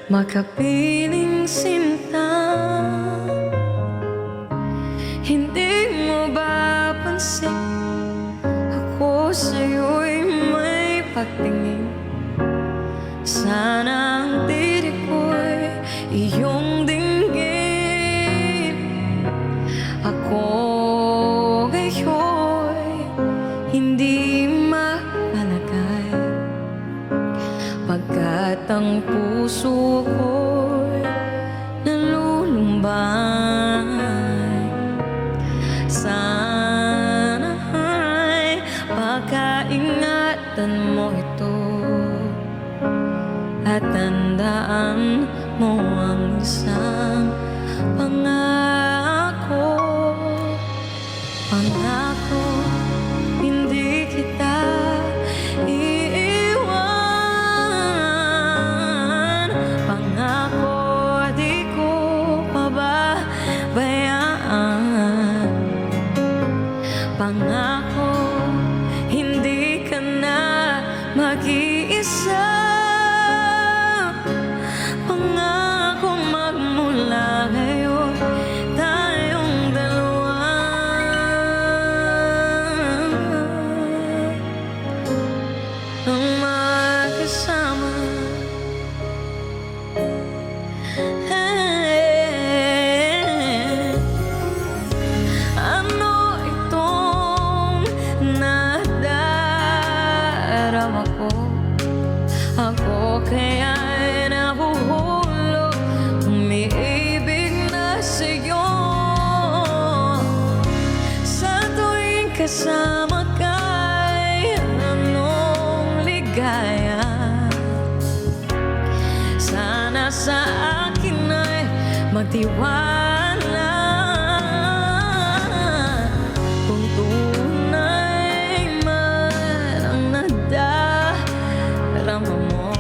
makapiling sinta. Hindi mo ba pansin, ako sa'yo'y may pagtingin. Sana ang tirik ko'y iyong dinggin. Ako ngayon'y hindi mapalagay, pagkat ang puso ko'y nalulumbay. Sana'y pagkaingatan mo ito at tandaan mo ang isang pangako. Pangako, hindi kita iiwan. Pangako, di ko pababayaan. Pangako, hindi ka na mag-iisa. Pangako, magmula ngayon tayong dalawa ang magkasama. Ano itong nadarama ko? Ako kaya'y nahuhulog, umiibig na sa'yo. Sa tuwing kasama ka'y anong ligaya. Sana sa akin ay magtiwala. Kung tunay man ang nadarama mo,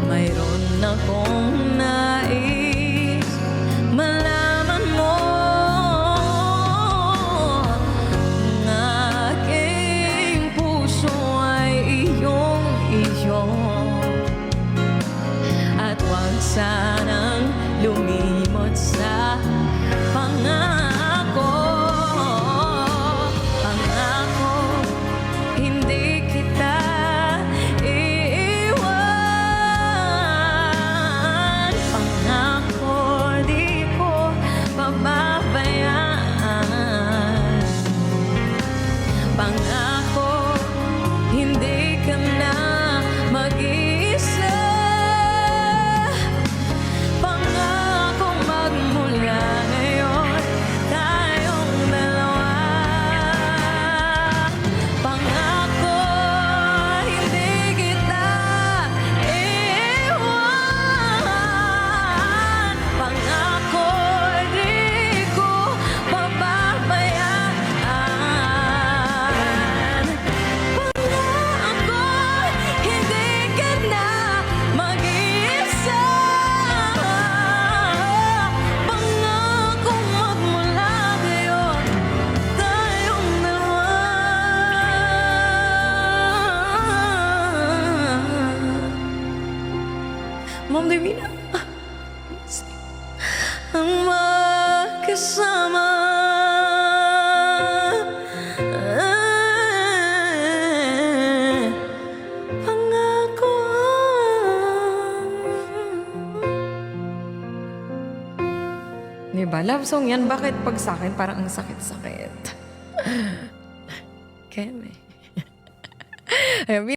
mayroon akong nais malaman mo. Ang aking puso ay iyong-iyo, at huwag sanang lumimot sa pangako. Pangako, hindi kita iiwan. Pangako, di ko pababayaan. Pangako, hindi ka na mag-iisa. Pangako, magmula ngayon tayong dalawa. Pangako, hindi kita iiwan. Pangako, di ko pababayaan. Pangako, hindi ka na mag-iisa. Pangako, magmula ngayon tayong dalawa. Ma'am Divina, ang magkasama. Pangako. Diba? Love song yan. Bakit pag sa akin parang ang sakit-sakit? Kaya may